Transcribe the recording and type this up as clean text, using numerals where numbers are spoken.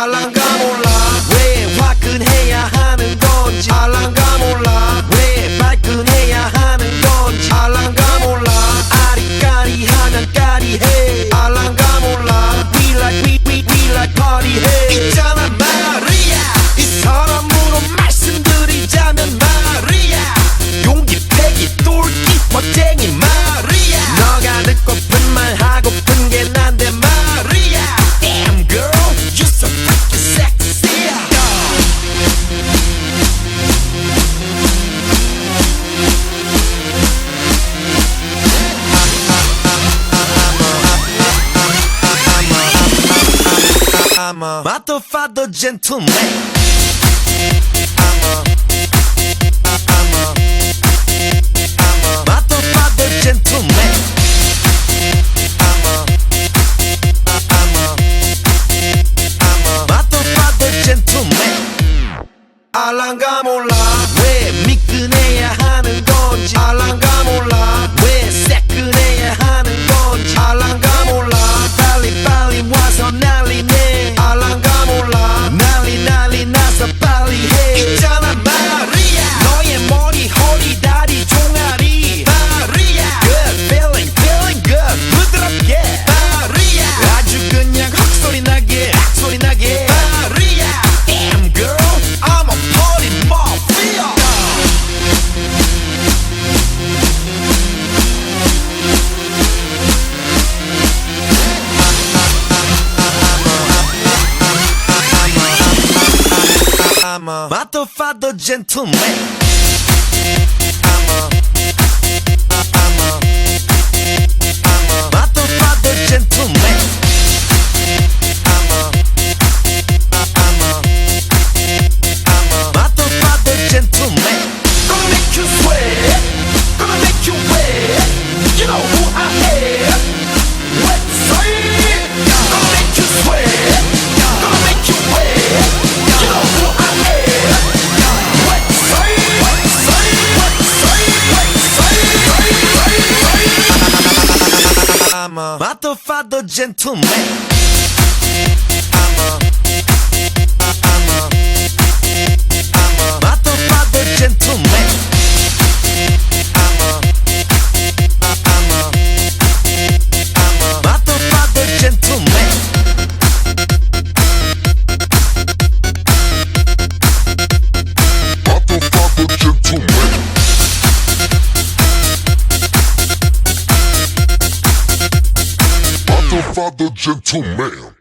알랑가 몰라 왜 화끈해야 하는 건지 알랑가 몰라 왜 발끈해야 하는 건지 알랑가 몰라 아리까리하면 까리해 알랑가 몰라 We like party 해 있잖아 마리아 이 사람으로 말씀드리자면 마리아 용기 패기 똘끼 멋쟁이 마리아 너가 듣고픈 말 하고픈 게 난데 마리아 Damn girl you're so freaking sexy I'm a motherfucker gentleman I'm a motherfucker gentleman I'm a motherfucker gentleman 알랑가 몰라 왜 미끈해야 하는 건지 알랑가 몰라 왜 새끈해야 하는 건지 알랑가 몰라 빨리 와서 난리네 알랑가 몰라 난리 나서 빨리 해 있잖아 마리아 너의 머리 허리 다리 종아리 마리아 Good feeling good 부드럽게 마리아 아주 그냥 헉소리 나게 마리아 Damn girl I'm a party mafia I'm a motherfucker gentleman I'm a motherfucker gentleman I'm a motherfucker gentleman Gonna make you sweat Gonna make you wet You know who I am Let's say Gonna make you sweat Gonna make you wet You know who I am Let's say I'm a motherfucker gentleman I'm a motherfucker gentleman I'm a motherfucker gentleman motherfucker gentleman motherfucker gentleman